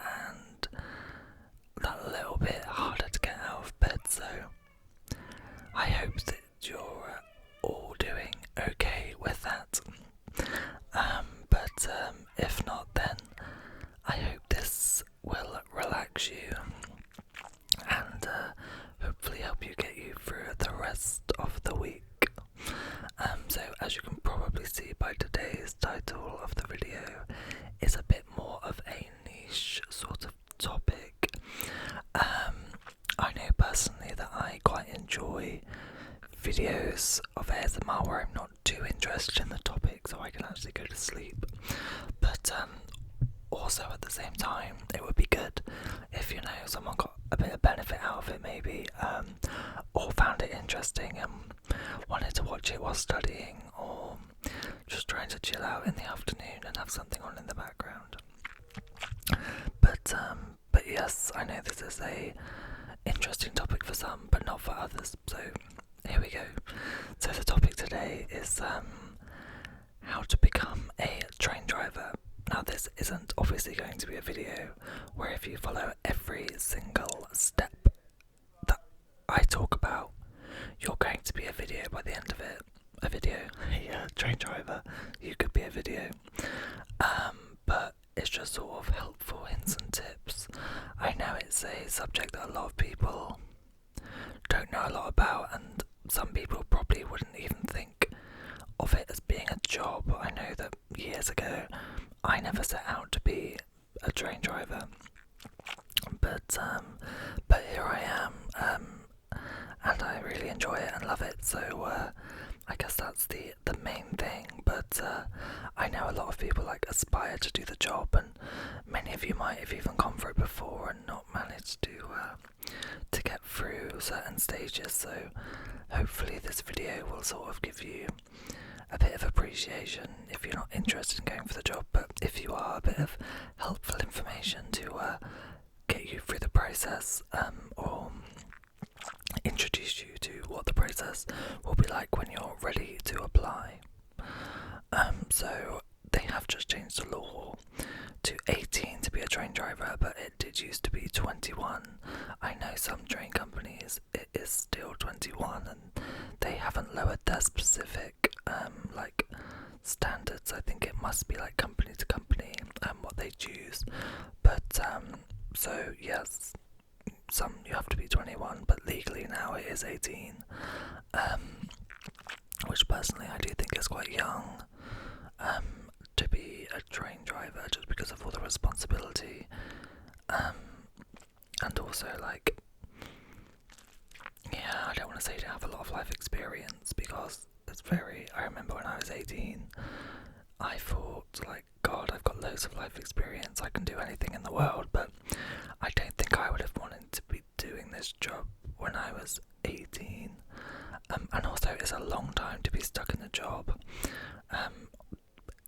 and that little bit harder to get out of bed, so I hope that you're all doing okay with that. But if not, then I hope this will relax you and hopefully help you get you through the rest of the week. So as you can probably see by today's title of the video, is a bit more of a niche sort of topic. I know personally that I quite enjoy videos of ASMR where I'm not too interested in the topic, so I can actually go to sleep. But also at the same time, it would be good if someone got a bit of benefit out of it, maybe, or found it interesting and wanted to watch it while studying, or just trying to chill out in the afternoon and have something on in the background. But yes, I know this is a interesting topic for some, but not for others. So here we go. So the topic today is how to become a train driver. Now this isn't obviously going to be a video where if you follow every single step that I talk about, you're going to be a video by the end of it. A video, yeah, train driver, you could be a video. But it's just sort of helpful hints and tips. I know it's a subject that a lot of people don't know a lot about, and some people probably wouldn't even think of it as being a job. I know that years ago I never set out to be a train driver, but here I am, and I really enjoy it and love it, so I guess that's the main thing. But I know a lot of people aspire to do the job, and many of you might have even gone for it before and not managed to get through certain stages, so hopefully this video will sort of give you a bit of appreciation if you're not interested in going for the job, but if you are, a bit of helpful information to get you through the process, or introduce you to what the process will be like when you're ready to apply. So they have just changed the law to 18 to be a train driver, but it did used to be 21. I know some train companies it is still 21, and they haven't lowered their specific standards. I think it must be company to company what they choose, but so yes, some you have to be 21, but legally now it is 18, which personally I do think is quite young to be a train driver, just because of all the responsibility, and also I don't want to say you don't have a lot of life experience, because I remember when I was 18, I thought God, I've got loads of life experience, I can do anything in the world, but I don't think I would have wanted to be doing this job when I was 18, and also it's a long time to be stuck in a job.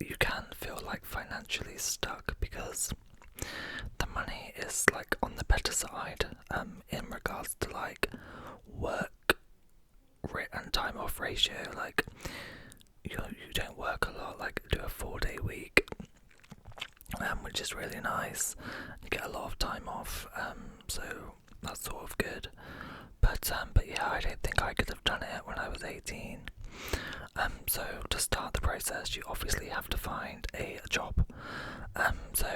You can feel financially stuck because the money is on the better side in regards to work and time off ratio. You don't work a lot, do a 4-day week, which is really nice. You get a lot of time off, so that's sort of good. But yeah, I don't think I could have done it when I was 18. So to start the process, you obviously have to find a job. So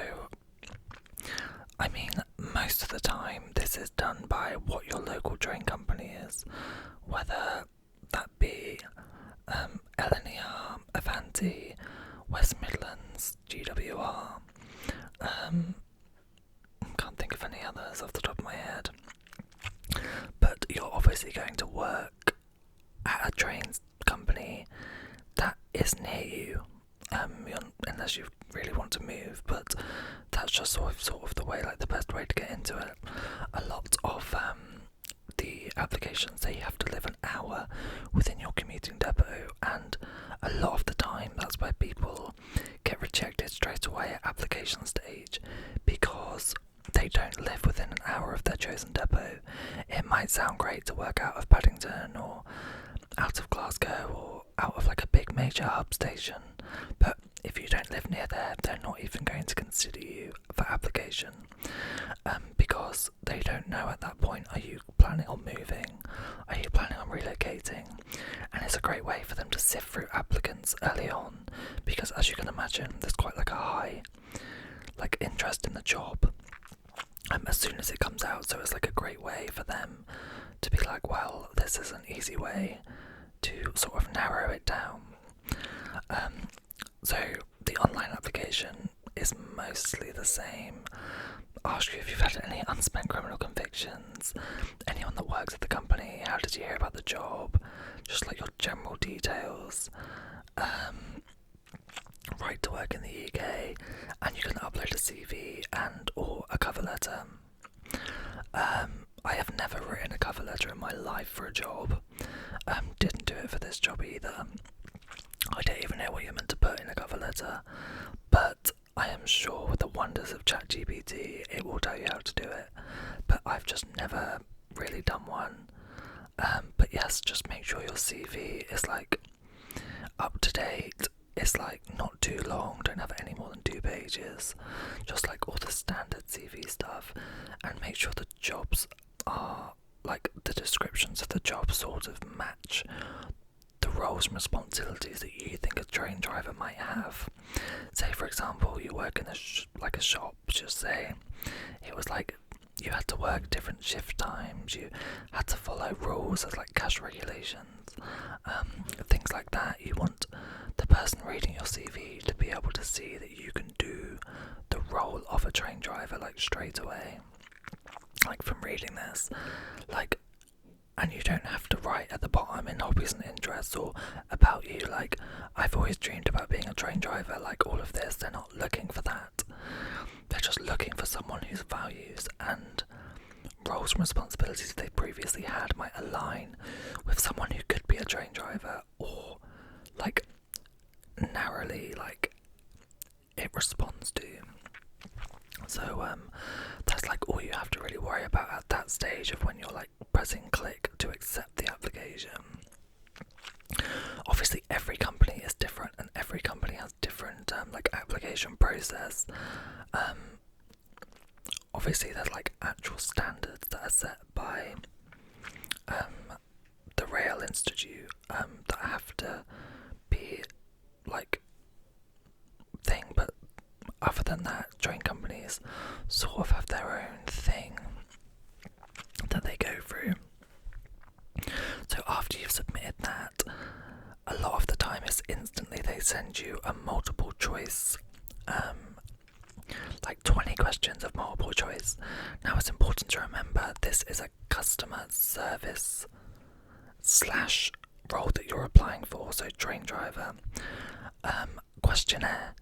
I mean, most of the time this is done by what your local train company is, whether that be LNER, Avanti, West Midlands, GWR. Can't think of any others off the top of my head. But you're obviously going to work at a train company that is near you, unless you really want to move, but that's just sort of the way, the best way to get into it. A lot of the applications say you have to live an hour within your commuting depot, and a lot of the time that's where people get rejected straight away at application stage, because they don't live within an hour of their chosen depot. It might sound great to work out of Paddington or out of Glasgow or out of a big major hub station, but if you don't live near there, they're not even going to consider you for application, because they don't know at that point, are you planning on moving? Are you planning on relocating? And it's a great way for them to sift through applicants early on, because as you can imagine, there's quite like a high interest in the job as soon as it comes out. So it's like a great way for them to be like, well, this is an easy way to sort of narrow it down. So the online application is mostly the same. Ask you if you've had any unspent criminal convictions, anyone that works at the company, how did you hear about the job, just like your general details, right to work in the UK, and you can upload a CV and or a cover letter. I have never written a cover letter in my life for a job. Didn't do it for this job either. I don't even know what you're meant to put in a cover letter, but I am sure with the wonders of ChatGPT it will tell you how to do it, but I've just never really done one. But yes, just make sure your CV is like up to date. It's like not too long, don't have any more than 2 pages, just like all the standard CV stuff, and make sure the jobs are like the descriptions of the jobs sort of match the roles and responsibilities that you think a train driver might have. Say for example you work in a shop, just say it was like you had to work different shift times, you had to follow rules as like cash regulations, things like that. You want the person reading your CV to be able to see that you can do the role of a train driver like straight away, like from reading this, like, and you don't have to write at the bottom in hobbies and interests or about you like I've always dreamed about being a train driver, like all of this. They're not looking for that. They're just looking for someone whose values and roles and responsibilities they previously had might align with someone who could be a train driver, or like narrowly like it responds to. So that's like all you have to really worry about at that stage of when you're like pressing click to accept the application. Obviously every company is different and every company has different like application process. Obviously there's like actual standards that are set by the Rail Institute that have to be like thing, but other than that, train companies sort of have their own thing that they go through. So after you've submitted that, a lot of the time it's instantly they send you a multiple choice, like 20 questions of multiple choice. Now it's important to remember this is a customer service / role that you're applying for, so train driver, questionnaire.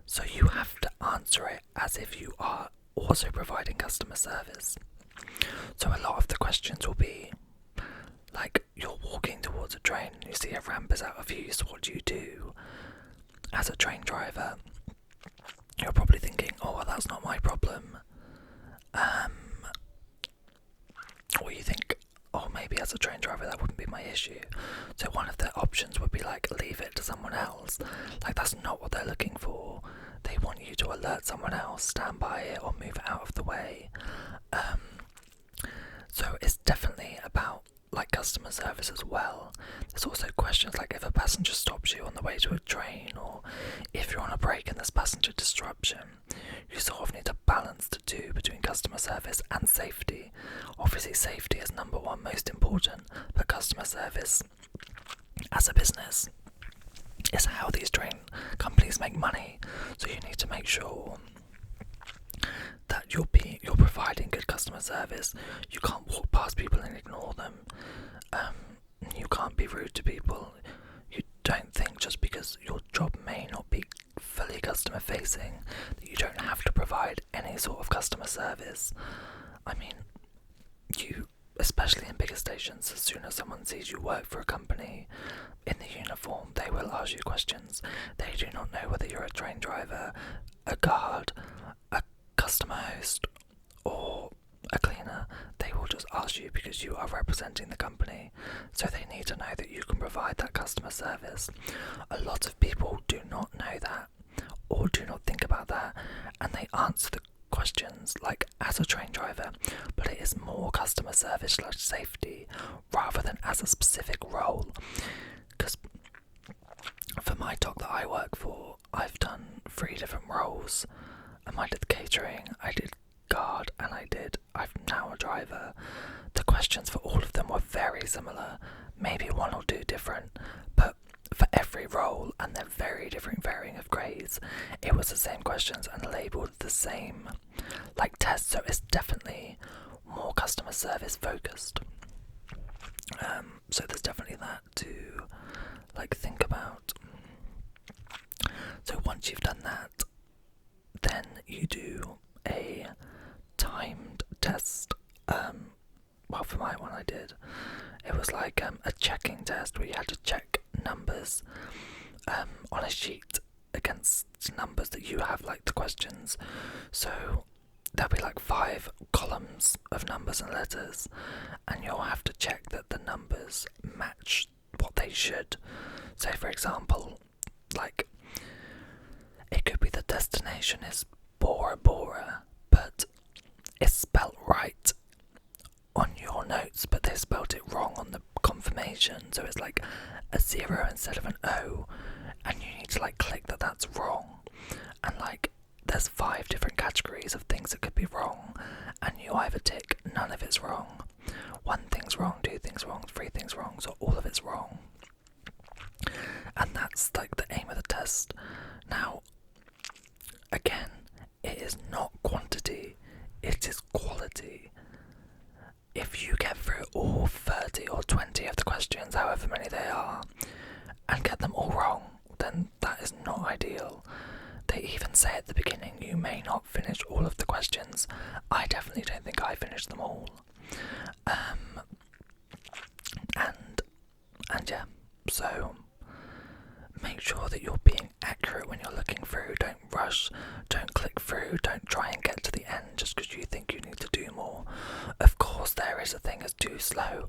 So you have to answer it as if you are also providing customer service. So a lot of the questions will be like you're walking towards a train and you see a ramp is out of use, what do you do? As a train driver, you're probably thinking, oh well, that's not my problem. Or you think, oh maybe as a train driver that wouldn't be my issue. So one of their options would be like leave it to someone else. Like that's not what they're looking for. They want you to alert someone else, stand by it or move it out of the way. So it's definitely about like customer service as well. There's also questions like if a passenger stops you on the way to a train, or if you're on a break and there's passenger disruption. You sort of need to balance the two between customer service and safety. Obviously safety is number one, most important, but customer service as a business is how these train companies make money. So you need to make sure that you're providing good customer service. You can't walk past people and ignore them. You can't be rude to people. You don't think just because your job may not be fully customer facing that you don't have to provide any sort of customer service. I mean, you, especially in bigger stations, as soon as someone sees you work for a company in the uniform, they will ask you questions. They do not know whether you're a train driver, a guard, a customer host, or a cleaner. They will just ask you because you are representing the company, so they need to know that you can provide that customer service. A lot of people do not know that, do not think about that, and they answer the questions like as a train driver, but it is more customer service / safety rather than as a specific role. Because for my dock that I work for, I've done 3 different roles. I did catering, I did guard, and I'm now a driver. The questions for all of them were very similar, maybe 1 or 2 different, but for every role, and they're very different, varying of grades, it was the same questions and labelled the same like tests, so it's definitely more customer service focused. So there's definitely that to like think about. So once you've done that, then you do a timed test. Well, for my one, it was like a checking test where you had to check numbers on a sheet against numbers that you have, like the questions. So there'll be like 5 columns of numbers and letters, and you'll have to check that the numbers match what they should. So for example, like it could be the destination is Bora Bora, but it's spelt right on your notes, but they spelt it wrong on the confirmation, so it's like a 0 instead of an O, and you need to like click that that's wrong. And like there's 5 different categories of things that could be wrong, and you either tick none of it's wrong, 1 thing's wrong, 2 things wrong, 3 things wrong, so all of it's wrong. And that's like the aim of the test. Now again, it is not quantity, it is quality. If you get through all 30 or 20 of the questions, however many they are, and get them all wrong, then that is not ideal. They even say at the beginning you may not finish all of the questions. I definitely don't think I finished them all. And yeah, so make sure that you're being accurate when you're looking through. Don't rush, don't click through, don't try and get to the end just because you think you need to do more. Of course there is a thing as too slow,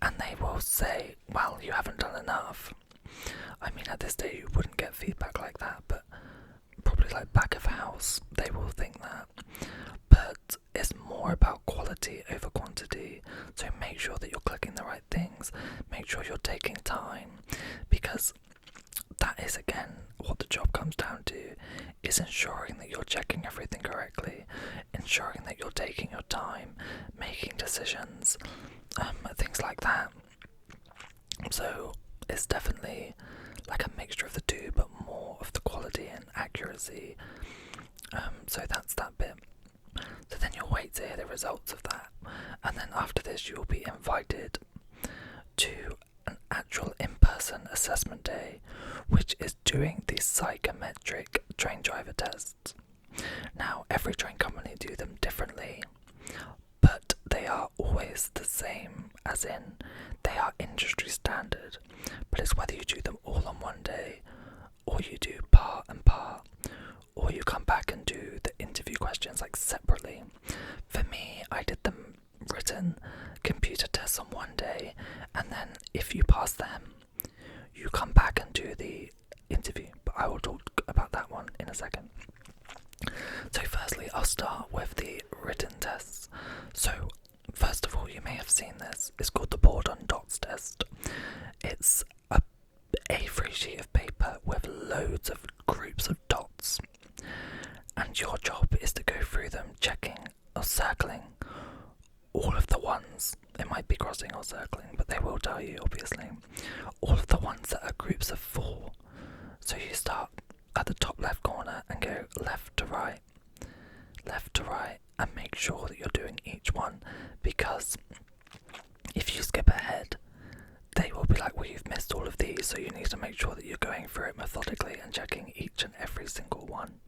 and they will say, well, you haven't done enough. I mean, at this day you wouldn't get feedback like that, but probably like back of house they will think that. But it's more about quality over quantity, so make sure that you're clicking the right things, make sure you're taking time, because that is again what the job comes down to, is ensuring that you're checking everything correctly, ensuring that you're taking your time, making decisions, things like that. So it's definitely like a mixture of the 2, but more of the quality and accuracy. So that's that bit. So then you'll wait to hear the results of that, and then after this you will be invited to an actual in-person assessment day, which is doing the psychometric train driver tests. Now, every train company do them differently, but they are always the same, as in they are industry standard, but it's whether you do them all on one day, or you do part and part, or you come back and do the interview questions like separately. For me, I did them written computer tests on one day, and then if you pass them, you come back and do the interview, but I will talk about that one in a second. So firstly, I'll start with the written tests. So first of all, you may have seen this, it's called the board on dots test. It's a A3 sheet of paper with loads of groups of dots, and your job is to go through them, checking or circling all of the ones. It might be crossing or circling, but they will tell you, obviously, all of the ones that are groups of 4. So you start at the top left corner and go left to right, and make sure that you're doing each one, because if you skip ahead, they will be like, well, you've missed all of these, so you need to make sure that you're going through it methodically and checking each and every single one.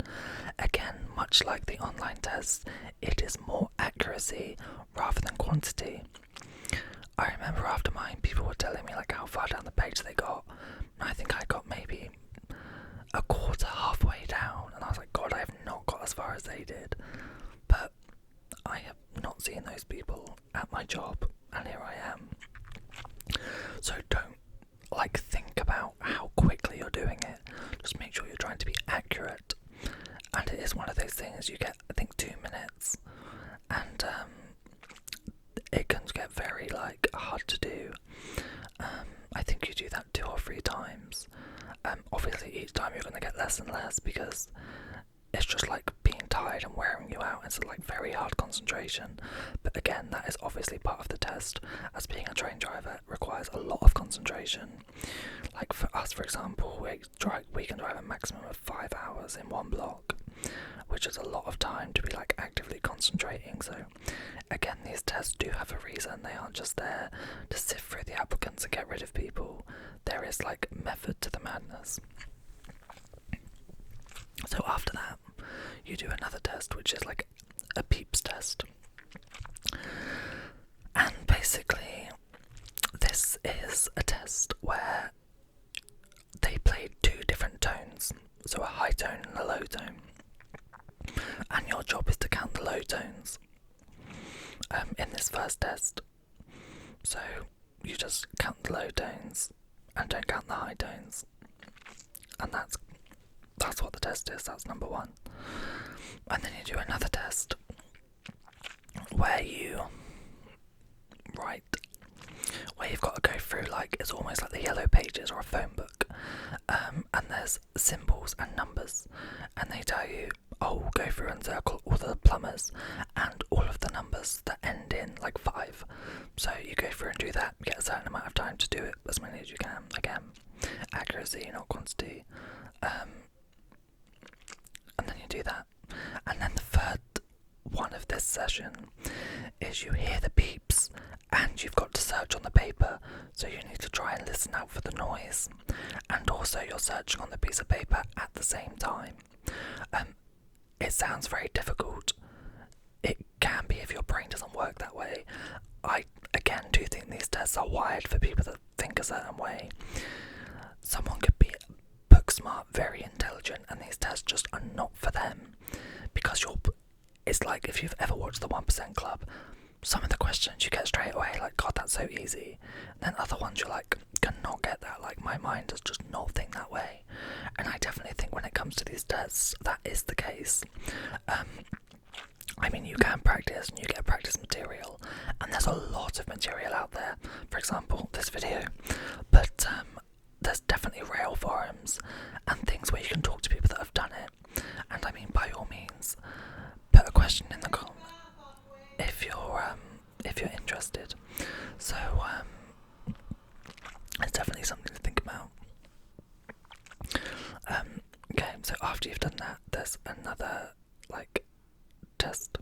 Again, much like the online tests, it is more accuracy rather than quantity. I remember after mine, people were telling me like how far down the page they got, and I think I got maybe a quarter, halfway down, and I was like, God, I have not got as far as they did. But I have not seen those people at my job, and here I am. So don't think about how quickly you're doing it, just make sure you're trying to be accurate. tests, and it can get very like hard to do. I think you do that 2 or 3 times. Obviously each time you're going to get less and less because it's just like being tired and wearing you out. It's like very hard concentration, but again, that is obviously part of the test, as being a train driver requires a lot of concentration. Like for us, for example, we can drive a maximum of 5 hours in one block, which is a lot of time to be like actively concentrating. So again, these tests do have a reason. They aren't just there to sift through the applicants and get rid of people. There is like method to the madness. So after that, you do another test, which is like a peeps test. And basically, this is a test where they play 2 different tones, so a high tone and a low tone. And your job is to count the low tones in this first test. So you just count the low tones and don't count the high tones. And that's what the test is. That's number 1. And then you do another test where you've got to go through, like, it's almost like the yellow pages or a phone book, and there's symbols and numbers, and they tell you, oh, go through and circle all the plumbers and all of the numbers that end in like 5. So you go through and do that, you get a certain amount of time to do it, as many as you can. Again, accuracy, not quantity. And then you do that. And then the third one of this session is you hear the beeps and you've got to search on the paper, so you need to try and listen out for the noise, and also you're searching on the piece of paper at the same time. It sounds very difficult. It can be if your brain doesn't work that way. I again do think these tests are wired for people that think a certain way. Someone could be book smart, very intelligent, and these tests just are not for them, because it's like if you've ever watched the 1% Club, some of the questions you get straight away, like, God, that's so easy. And then other ones you're like, cannot get that, like, my mind does just not think that way. And I definitely think when it comes to these tests, that is the case. I mean, you can practice and you get practice material, and there's a lot of material out there. For example, this video, but there's definitely rail forums and things where you can talk to people that have done it. And I mean, by all means, put a question in the comments if you're interested. So it's definitely something to think about. Okay, so after you've done that, there's another like test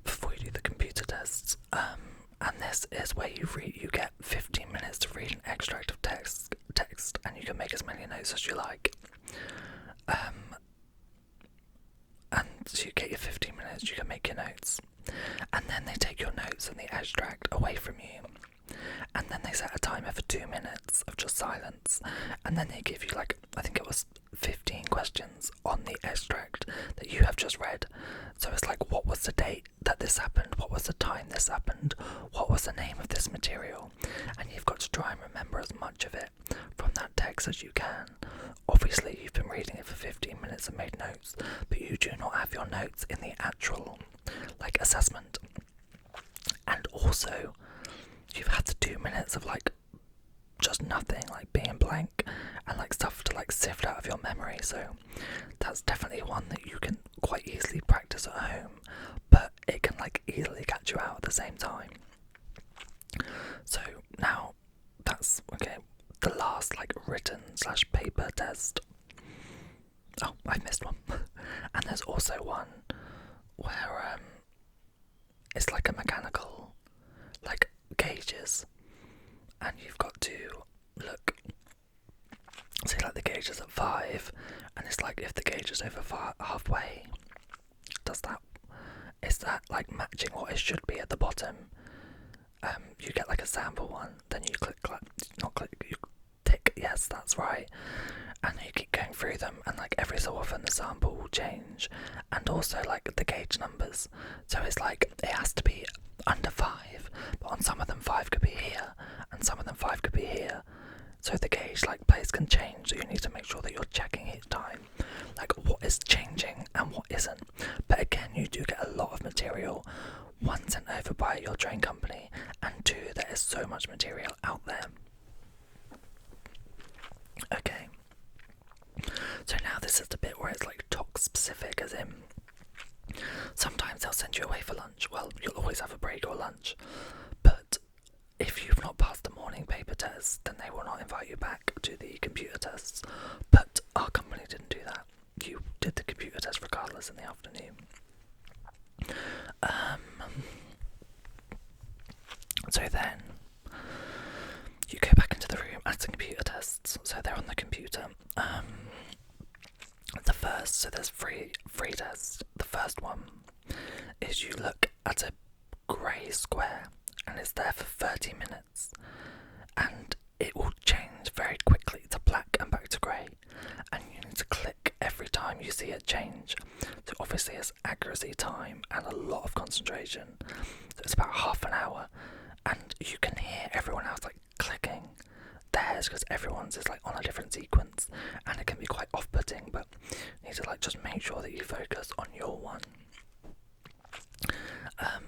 before you do the computer tests, and this is where you get 15 minutes to read an extract of text, and you can make as many notes as you like. And so you get your 15 minutes, you can make your notes, and then they take your notes and the extract away from you, and then they set a timer for 2 minutes of just silence, and then they give you, like, I think it was 15 questions on the extract that you have just read. So it's like, what was the date that this happened, what was the time this happened, what was the name of this material, and you've got to try and remember as much of it from that text as you can. Obviously you've been reading it for 15 minutes and made notes, but you do not have your notes in the actual like assessment. And also you've had the 2 minutes of like just nothing, like being blank, and like stuff to like sift out of your memory. So that's definitely one that you can quite easily practice at home, but it can like easily catch you out at the same time. So now that's okay. The last like written / paper test. Oh, I missed one. And there's also one where it's like a mechanical, like gauges, and you've got to look. See, like the gauge is at 5, and it's like if the gauge is over halfway, is that like matching what it should be at the bottom? You get like a sample one, then you you tick, yes, that's right, and you keep going through them, and like every so often the sample will change, and also like the gauge numbers. So it's like it has to be under 5, but on some of them 5 could be here, and some of them 5 could be here. So the gauge place can change, so you need to make sure that you're checking each time what is changing and what isn't. But again, you do get a lot of material, one, sent over by your train company, and two, there is so much material out there. Okay, so now this is the bit where it's talk specific, as in sometimes they'll send you away for lunch. Well, you'll always have a break or lunch, but if you've not passed the morning paper test, then they will not invite you back to the computer tests. But our company didn't do that. You did the computer test regardless in the afternoon. So then you go back into the room at the computer tests. So they're on the computer. So there's three tests. The first one is you look at a grey square and it's there for 30 minutes, and it will change very quickly to black and back to grey, and you need to click every time you see it change. So obviously it's accuracy time and a lot of concentration. So it's about half an hour, and you can hear everyone else clicking theirs because everyone's is on a different sequence, and it can be quite off-putting, but you need to just make sure that you focus on your one.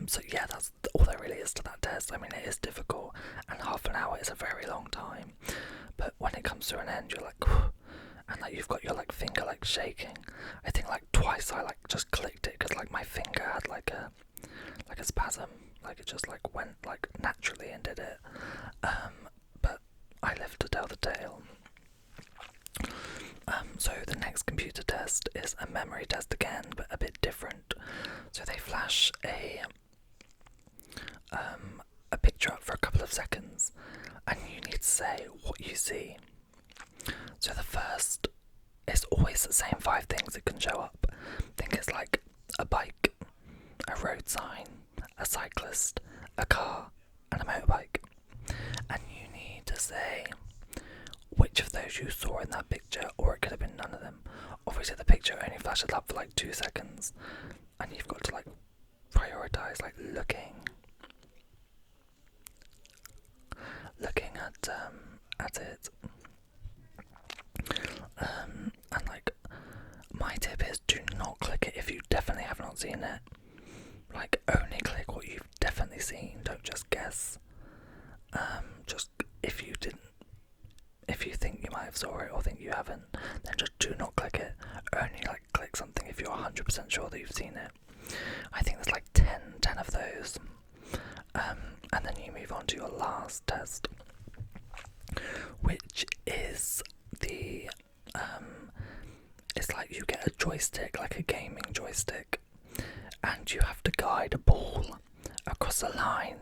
So yeah, that's all there really is to that test. I mean, it is difficult, and half an hour is a very long time, but when it comes to an end, you're whew, and you've got your finger shaking. I think twice I just clicked it because my finger had a spasm, it just went naturally and did it. But I live to tell the tale. So the next computer test is a memory test again, but a bit different. So they flash a picture up for a couple of seconds, and you need to say what you see. So the first is always the same 5 things that can show up. I think it's a bike, a road sign, a cyclist, a car, and a motorbike. And you need to say which of those you saw in that picture, or it could have been none of them. Obviously the picture only flashes up for 2 seconds, and you've got to prioritize looking at it. And my tip is, do not click it if you definitely have not seen it. Only click what you've definitely seen. Don't just guess. Just if you think you might have saw it or think you haven't, then just do not click it. Only click something if you're 100% sure that you've seen it. I think there's 10 of those. And then you move on to your last test, which is the it's you get a joystick, a gaming joystick, and you have to guide a ball across a line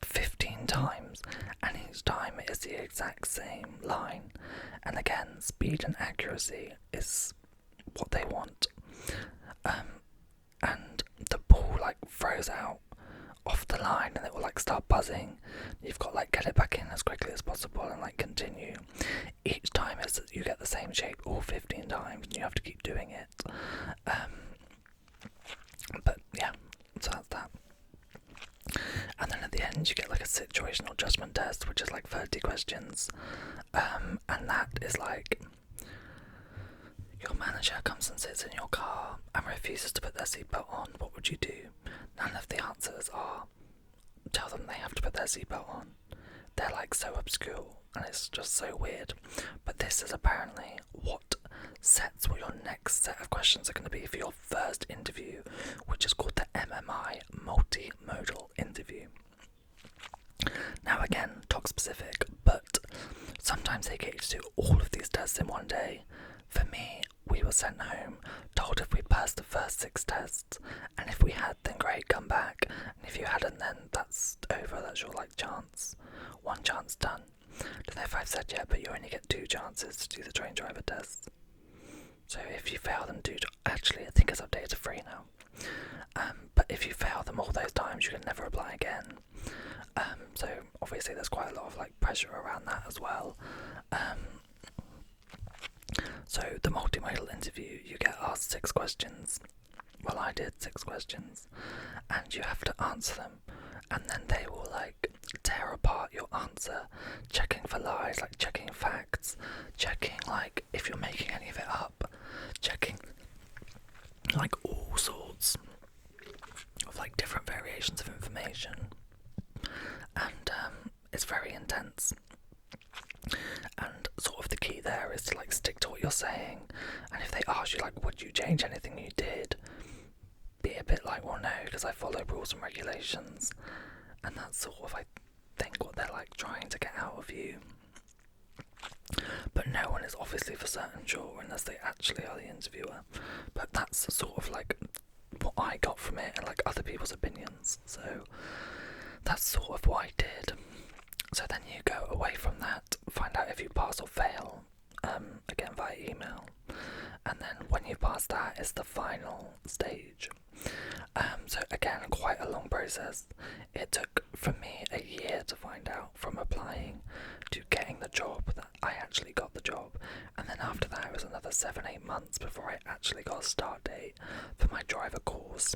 15 times, and each time it is the exact same line. And again, speed and accuracy is what they want. And the ball throws out off the line, and it will start buzzing. You've got get it back in as quickly as possible and continue. Each time is you get the same shape all 15 times, and you have to keep doing it. But yeah, so that's that. And then at the end you get a situational adjustment test, which is 30 questions, and that is your manager comes and sits in your car and refuses to put their seatbelt on. What would you do? None of the answers are tell them they have to put their seatbelt on. They're so obscure, and it's just so weird. But this is apparently what sets what your next set of questions are going to be for your first interview, which is called the MMI, multimodal interview. Now again, talk specific, but sometimes they get you to do all of these tests in one day. For me, we were sent home, told if we passed the first 6 tests, and if we had, then great, come back, and if you hadn't, then that's over, that's your chance. 1 chance done. Don't know if I've said yet, but you only get 2 chances to do the train driver test. So if you fail them, actually I think it's updated to 3 now. But if you fail them all those times, you can never apply again. So obviously there's quite a lot of pressure around that as well. So the multimodal interview, you get asked 6 questions. Well, I did 6 questions, and you have to answer them and then they will like tear apart your answer, checking for lies, like checking facts, checking like if you're making any of it up, checking like all sorts of like different variations of information, and it's very intense. And sort of the key there is to like stick to what you're saying, and if they ask you like would you change anything you did, be a bit like, well no, because I follow rules and regulations. And that's sort of, I think, what they're like trying to get out of you. But no one is obviously for certain sure unless they actually are the interviewer. But that's sort of like what I got from it, and like other people's opinions. So that's sort of what I did. So then you go away from that, find out if you pass or fail, again via email. And then when you pass that, it's the final stage. So again, quite a long process. It took for me a year to find out, from applying to getting the job, that I actually got the job. And then after that, it was another 7-8 months before I actually got a start date for my driver course.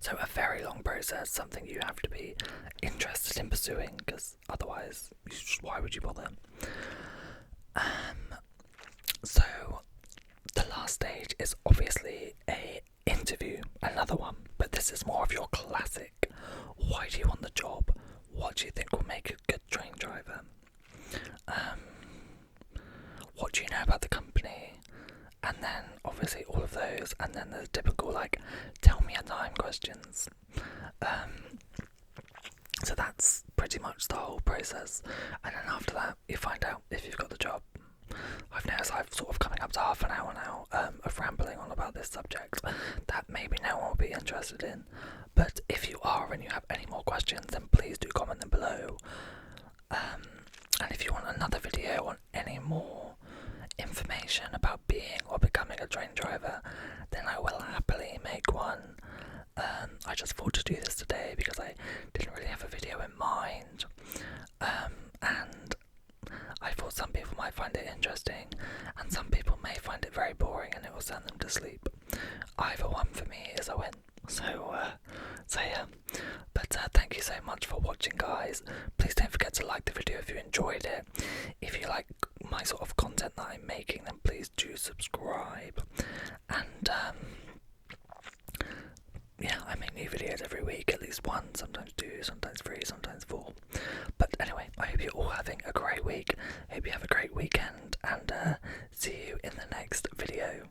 So a very long process, something you have to be interested in pursuing, because otherwise, why would you bother? So the last stage is obviously a interview, another one, but this is more of your classic. Why do you want the job? What do you think will make a good train driver? What do you know about the company? And then obviously all of those, and then the typical like tell me a time questions. So that's pretty much the whole process, and then after that you find out if you've got the job. I've noticed I've sort of coming up to half an hour now of rambling on about this subject that maybe no one will be interested in, but if you are and you have any more questions, then please do comment them below. And if you want another video on any more information about being or becoming a train driver, then I will happily make one. I just thought to do this today because I didn't really have a video in mind, and I thought some people might find it interesting, and some people may find it very boring and it will send them to sleep. Either one for me is a win. So yeah. But thank you so much for watching, guys. Please don't forget to like the video if you enjoyed it. If you like my sort of content that I'm making, then please do subscribe. And yeah, I make new videos every week, at least one, sometimes 2, sometimes 3, sometimes 4. But anyway, I hope you're all having a great week. I hope you have a great weekend, and see you in the next video.